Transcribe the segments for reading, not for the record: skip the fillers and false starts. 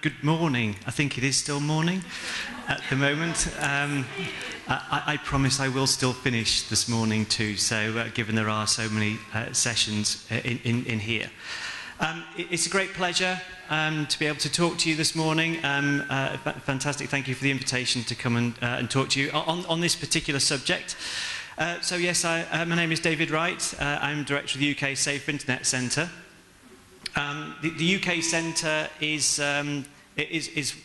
Good morning. I think it is still morning at the moment. I promise I will still finish this morning too, so given there are so many sessions in here. It's a great pleasure to be able to talk to you this morning. Fantastic, thank you for the invitation to come and talk to you on this particular subject. So yes, my name is David Wright. I'm Director of the UK Safer Internet Centre. The UK Centre is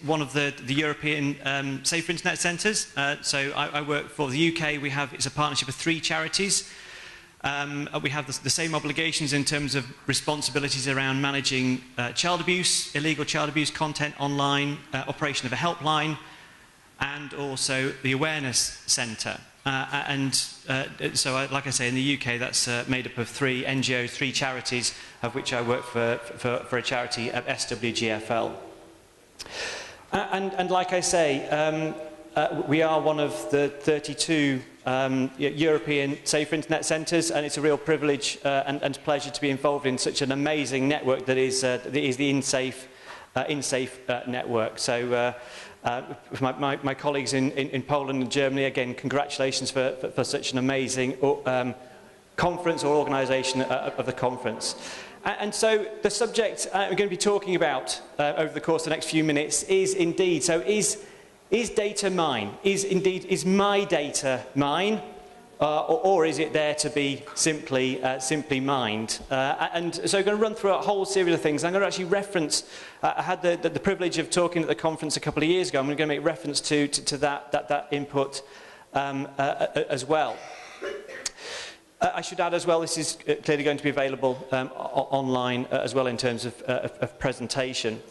one of the European Safer Internet Centres. So I work for the UK. It's a partnership of 3 charities. We have the same obligations in terms of responsibilities around managing child abuse, illegal child abuse content online, operation of a helpline, and also the Awareness Centre. So, like I say, in the UK, that's made up of 3 NGOs, 3 charities, of which I work for a charity at SWGFL. And like I say, we are one of the 32 European Safer Internet Centres, and it's a real privilege and pleasure to be involved in such an amazing network that is the InSafe network. So my colleagues in Poland and Germany, again, congratulations for such an amazing conference or organisation of the conference. And so the subject we're going to be talking about over the course of the next few minutes is indeed, so is data mine? Is my data mine? Or is it there to be simply mined? And so I'm going to run through a whole series of things. I'm going to actually reference, I had the privilege of talking at the conference a couple of years ago. I'm going to make reference to that input as well. I should add as well, this is clearly going to be available online as well in terms of presentation.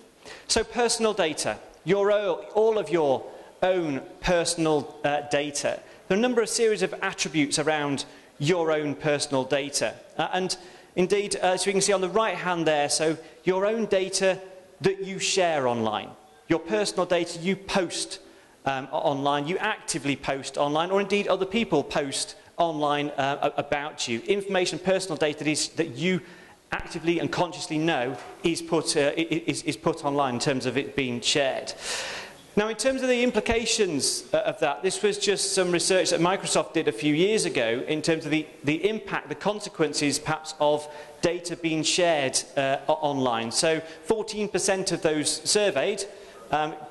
So personal data, all of your own personal data. There are a number of series of attributes around your own personal data. And indeed, so you can see on the right hand there, so your own data that you share online. Your personal data you post online, you actively post online, or indeed other people post online about you. Information, personal data that you actively and consciously know is put online in terms of it being shared. Now, in terms of the implications of that, this was just some research that Microsoft did a few years ago in terms of the impact, the consequences perhaps of data being shared online. So 14% of those surveyed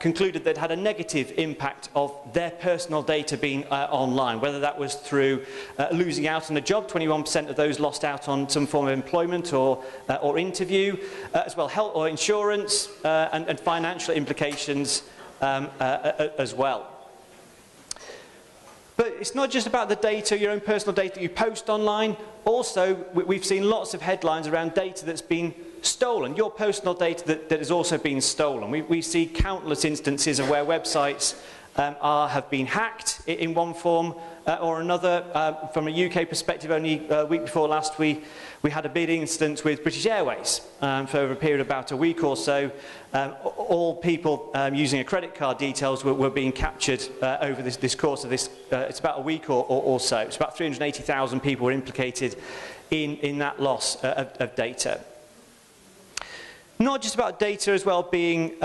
concluded that had a negative impact of their personal data being online, whether that was through losing out on a job. 21% of those lost out on some form of employment or interview, as well health or insurance and financial implications as well. But it's not just about the data, your own personal data that you post online. Also, we've seen lots of headlines around data that's been stolen, your personal data that has also been stolen. We see countless instances of where websites have been hacked in one form or another. From a UK perspective, only a week before last, we had a big incident with British Airways for over a period of about a week or so. All people using a credit card details were being captured over this course of this. It's about a week or so. It's about 380,000 people were implicated in that loss of data. Not just about data as well being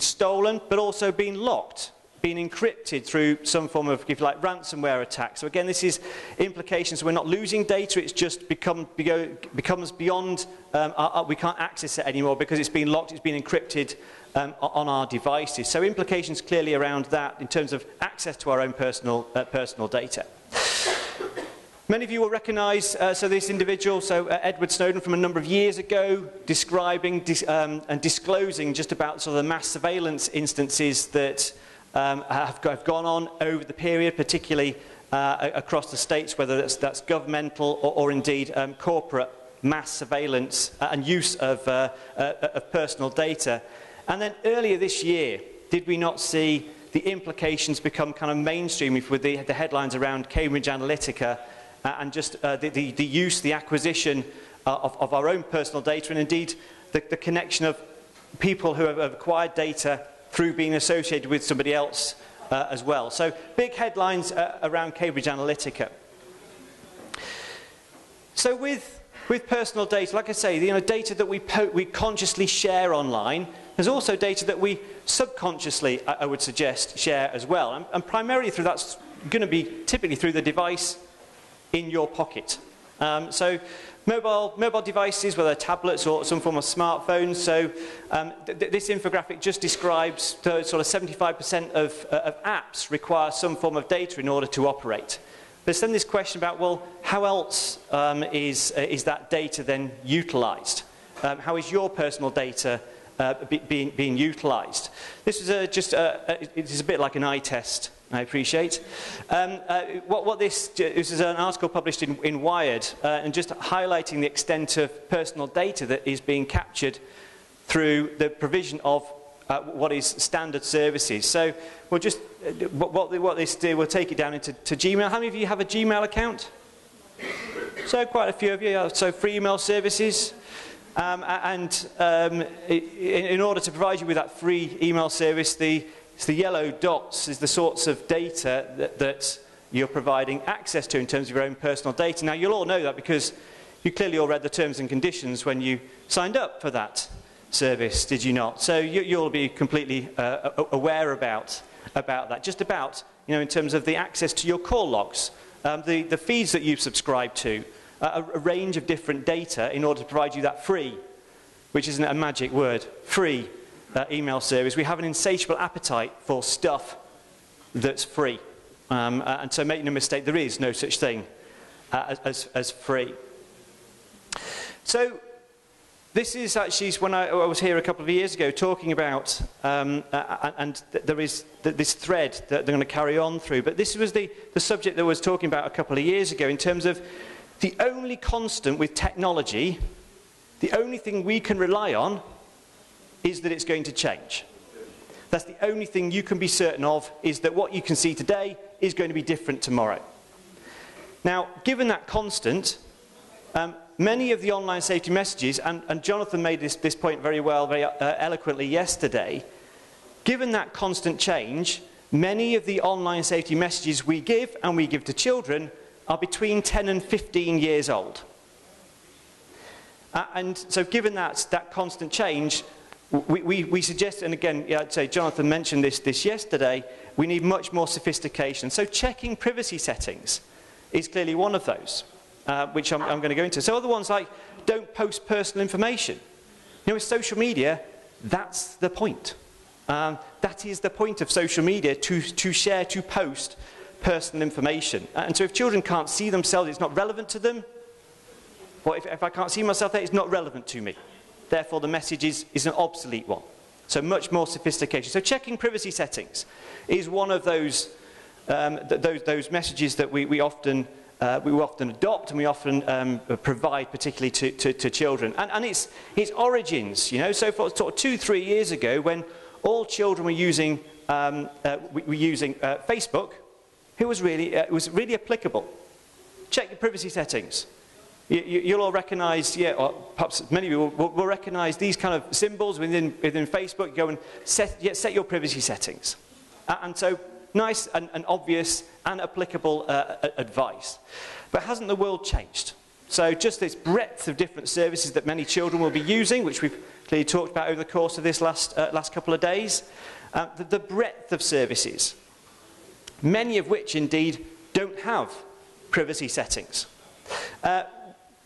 stolen, but also being locked, being encrypted through some form of, if you like, ransomware attack. So again, this is implications. So we're not losing data, it's just becomes beyond, we can't access it anymore because it's been locked, it's been encrypted on our devices. So implications clearly around that in terms of access to our own personal data. Many of you will recognise this individual, Edward Snowden, from a number of years ago, describing and disclosing just about sort of the mass surveillance instances that have gone on over the period, particularly across the States, whether that's governmental or indeed corporate mass surveillance and use of personal data. And then earlier this year, did we not see the implications become kind of mainstream with the headlines around Cambridge Analytica and just the use, the acquisition of our own personal data, and indeed the connection of people who have acquired data through being associated with somebody else as well. So big headlines around Cambridge Analytica. So with personal data, like I say, data that we consciously share online, There's also data that we subconsciously, I would suggest, share as well. And primarily through that's going to be typically through the device in your pocket. So mobile devices, whether tablets or some form of smartphones. So this infographic just describes the sort of 75% of apps require some form of data in order to operate. There's then this question about, well, how else is that data then utilised? How is your personal data being utilised? This is it is a bit like an eye test, I appreciate. This is an article published in Wired, and just highlighting the extent of personal data that is being captured through the provision of what is standard services. So we'll just, what this do, we'll take it down into Gmail. How many of you have a Gmail account? So quite a few of you. So free email services. In order to provide you with that free email service, the yellow dots is the sorts of data that you're providing access to in terms of your own personal data. Now, you'll all know that because you clearly all read the terms and conditions when you signed up for that service, did you not? So you'll be completely aware about that. Just about, in terms of the access to your call logs, the feeds that you subscribe to, a range of different data in order to provide you that free, which isn't a magic word, free email service. We have an insatiable appetite for stuff that's free. And so make no mistake, there is no such thing as free. So this is actually when I was here a couple of years ago talking about, and there is this thread that they're going to carry on through, but this was the subject that I was talking about a couple of years ago in terms of the only constant with technology, the only thing we can rely on is that it's going to change. That's the only thing you can be certain of, is that what you can see today is going to be different tomorrow. Now, given that constant, many of the online safety messages, and Jonathan made this point very well, very eloquently yesterday, given that constant change, many of the online safety messages we give to children are between 10 and 15 years old. And so given that constant change, we suggest, and again, I'd say Jonathan mentioned this yesterday, we need much more sophistication. So checking privacy settings is clearly one of those, which I'm going to go into. So other ones like, don't post personal information. With social media, that's the point. That is the point of social media, to share, to post personal information. And so if children can't see themselves, it's not relevant to them. Well, if I can't see myself there, it's not relevant to me. Therefore, the message is an obsolete one. So much more sophistication. So checking privacy settings is one of those messages that we often adopt and we often provide, particularly to children. And its origins, so for sort of 2-3 years ago, when all children were using Facebook, it was really applicable. Check your privacy settings. You'll all recognise, or perhaps many of you will recognise these kind of symbols within Facebook. You go and set your privacy settings. And so nice and obvious and applicable advice. But hasn't the world changed? So just this breadth of different services that many children will be using, which we've clearly talked about over the course of this last couple of days, the breadth of services, many of which indeed don't have privacy settings.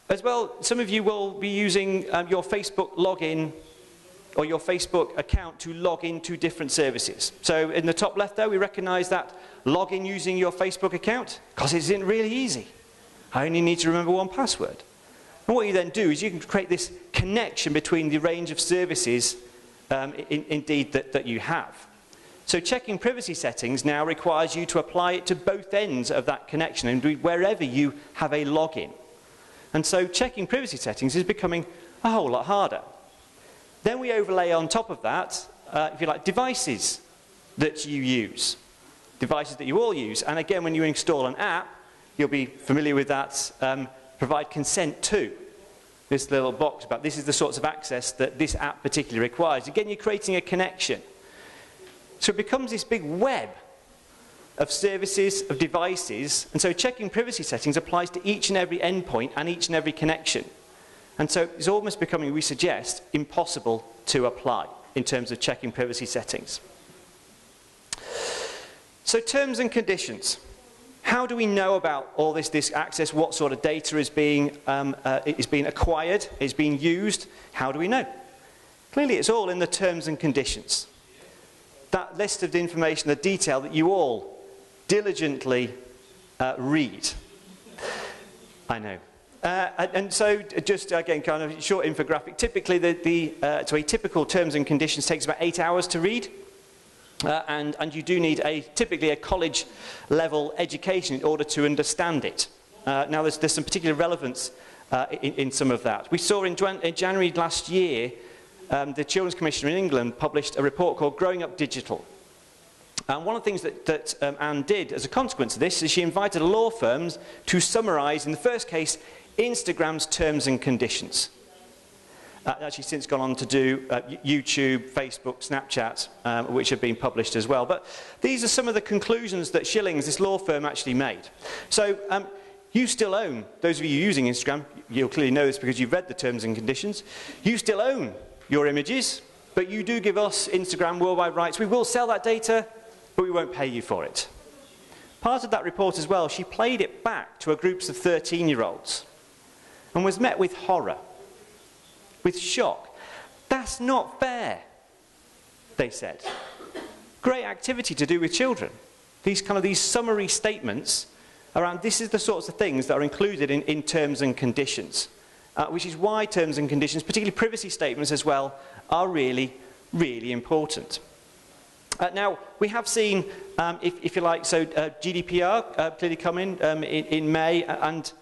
As well, some of you will be using your Facebook login or your Facebook account to log into different services. So in the top left there, we recognise that login using your Facebook account, because it isn't really easy. I only need to remember one password. And what you then do is you can create this connection between the range of services indeed that you have. So checking privacy settings now requires you to apply it to both ends of that connection, and wherever you have a login. And so checking privacy settings is becoming a whole lot harder. Then we overlay on top of that, if you like, devices that you use. Devices that you all use. And again, when you install an app, you'll be familiar with that, provide consent to. This little box about this is the sorts of access that this app particularly requires. Again, you're creating a connection. So it becomes this big web of services, of devices, and so checking privacy settings applies to each and every endpoint and each and every connection. And so it's almost becoming, we suggest, impossible to apply. in terms of checking privacy settings. So terms and conditions. How do we know about all this access? What sort of data is being acquired, is being used? How do we know? Clearly, it's all in the terms and conditions. That list of information, the detail that you all diligently read. I know. And so, just again, kind of short infographic. Typically, so a typical terms and conditions takes about 8 hours to read. And you do need typically a college-level education in order to understand it. Now, there's some particular relevance in some of that. We saw in January last year, the Children's Commissioner in England published a report called Growing Up Digital. And one of the things that Anne did as a consequence of this is she invited law firms to summarise, in the first case, Instagram's terms and conditions. Actually since gone on to do YouTube, Facebook, Snapchat, which have been published as well. But these are some of the conclusions that Schillings, this law firm, actually made. So you still own, those of you using Instagram, you'll clearly know this because you've read the terms and conditions, you still own your images, but you do give us, Instagram, worldwide rights. We will sell that data, but we won't pay you for it. Part of that report as well, she played it back to a group of 13-year-olds and was met with horror, with shock. That's not fair, they said. Great activity to do with children. These summary statements around this is the sorts of things that are included in terms and conditions, which is why terms and conditions, particularly privacy statements as well, are really, really important. Now, we have seen, if you like, so GDPR clearly come in May and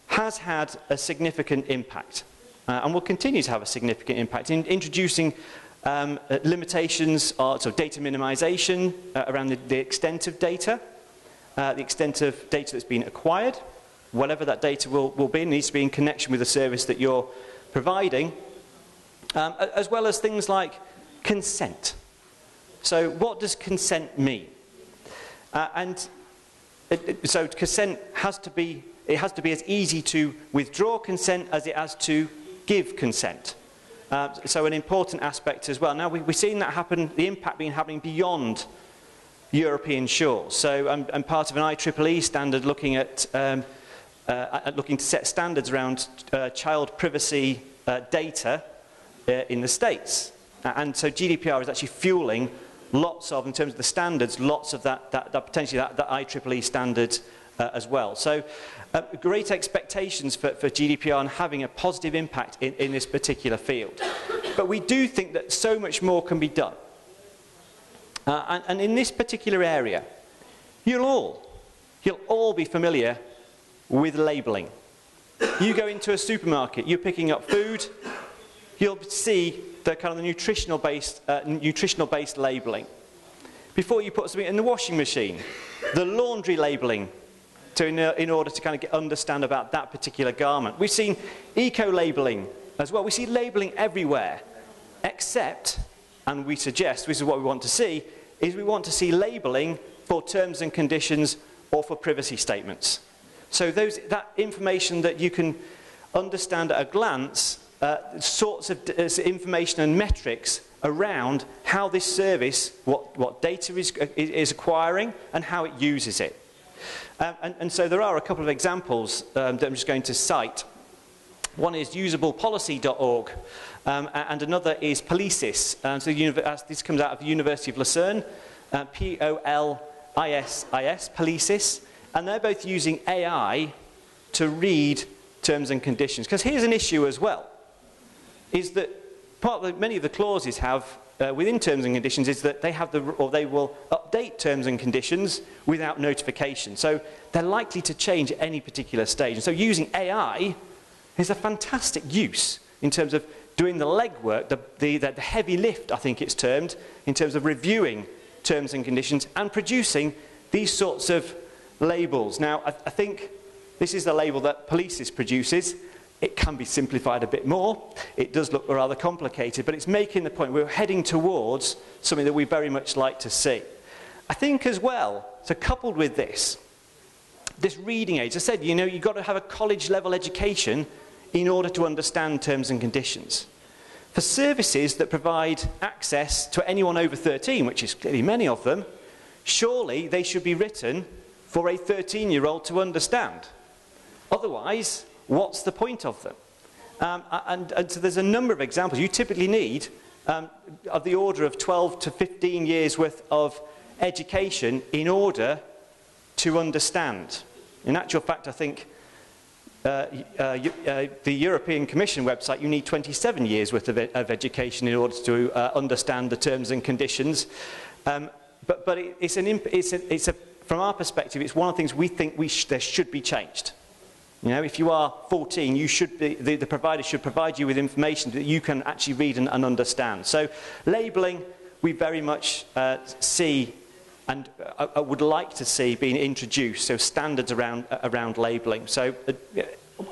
has had a significant impact. And will continue to have a significant impact in introducing limitations or data minimization around the extent of data, the extent of data that's been acquired, whatever that data will be, needs to be in connection with the service that you're providing, as well as things like consent. So what does consent mean? So consent has to be as easy to withdraw consent as it has to give consent. So an important aspect as well. Now we've seen that happen, the impact happening beyond European shores. So I'm part of an IEEE standard looking at looking to set standards around child privacy data in the States. And so GDPR is actually fueling lots of, in terms of the standards, lots of that potentially that IEEE standard as well. So great expectations for GDPR and having a positive impact in this particular field. But we do think that so much more can be done. And in this particular area, you'll all be familiar with labelling. You go into a supermarket, you're picking up food, you'll see the kind of the nutritional based labelling. Before you put something in the washing machine, the laundry labelling, in order to kind of understand about that particular garment. We've seen eco-labelling as well. We see labelling everywhere, except, and we suggest, this is what we want to see, is we want to see labelling for terms and conditions or for privacy statements. So that information that you can understand at a glance, sorts of information and metrics around how this service, what data is acquiring and how it uses it. And so there are a couple of examples that I'm just going to cite. One is usablepolicy.org, and another is Policis. So this comes out of the University of Lucerne, P-O-L-I-S-I-S, Policis, and they're both using AI to read terms and conditions. Because here's an issue as well, is that many of the clauses have within terms and conditions is that they will update terms and conditions without notification. So they're likely to change at any particular stage. And so using AI is a fantastic use in terms of doing the legwork, the heavy lift, I think it's termed, in terms of reviewing terms and conditions and producing these sorts of labels. Now, I think this is the label that Policis produces. It can be simplified a bit more. It does look rather complicated, but it's making the point we're heading towards something that we very much like to see. I think as well, so coupled with this reading age, I said, you know, you've got to have a college level education in order to understand terms and conditions. For services that provide access to anyone over 13, which is clearly many of them, surely they should be written for a 13-year-old to understand. Otherwise, what's the point of them? And so there's a number of examples. You typically need of the order of 12 to 15 years worth of education in order to understand. In actual fact, I think the European Commission website, you need 27 years worth of education in order to understand the terms and conditions. But from our perspective, it's one of the things we think there should be changed. You know, if you are 14, you should be, the provider should provide you with information that you can actually read and understand. So labelling, we very much see and I would like to see being introduced, so standards around labelling. So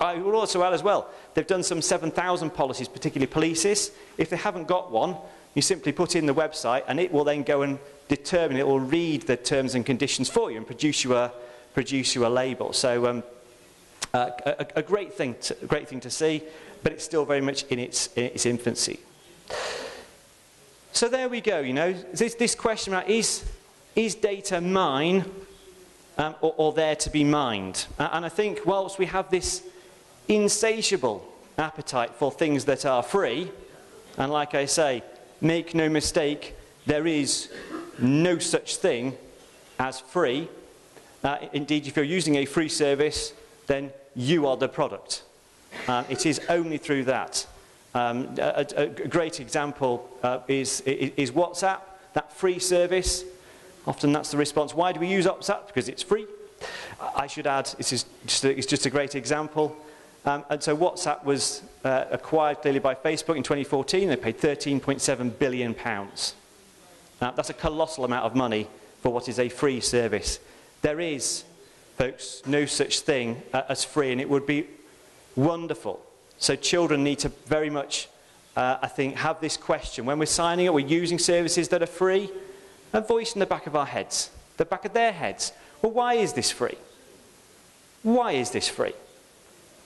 I would also add as well, they've done some 7,000 policies, particularly policies. If they haven't got one, you simply put in the website and it will then go and determine, it will read the terms and conditions for you and produce you a label. So a great thing to see, but it's still very much in its infancy. So there we go. You know, this question about is data mine or there to be mined? And I think whilst we have this insatiable appetite for things that are free, and like I say, make no mistake, there is no such thing as free. Indeed, if you're using a free service, then you are the product. It is only through that. A great example is WhatsApp, that free service. Often that's the response. Why do we use WhatsApp? Because it's free. I should add, it's just a great example. And so WhatsApp was acquired clearly by Facebook in 2014. They paid £13.7 billion. Now, that's a colossal amount of money for what is a free service. There is, folks, no such thing as free, and it would be wonderful. So children need to very much, I think, have this question. When we're signing up, we're using services that are free, a voice in the back of our heads, the back of their heads. Well, why is this free? Why is this free?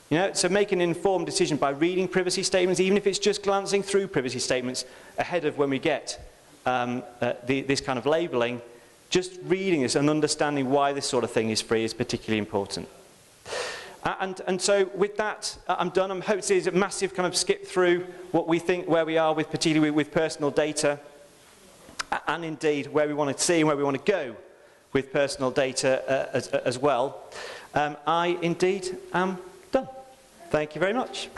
You know, so make an informed decision by reading privacy statements, even if it's just glancing through privacy statements ahead of when we get this kind of labelling. Just reading this and understanding why this sort of thing is free is particularly important. And so with that, I'm done. I'm hoping it's a massive kind of skip through what we think, where we are with, particularly with personal data, and indeed where we want to see and where we want to go with personal data as well. I indeed am done. Thank you very much.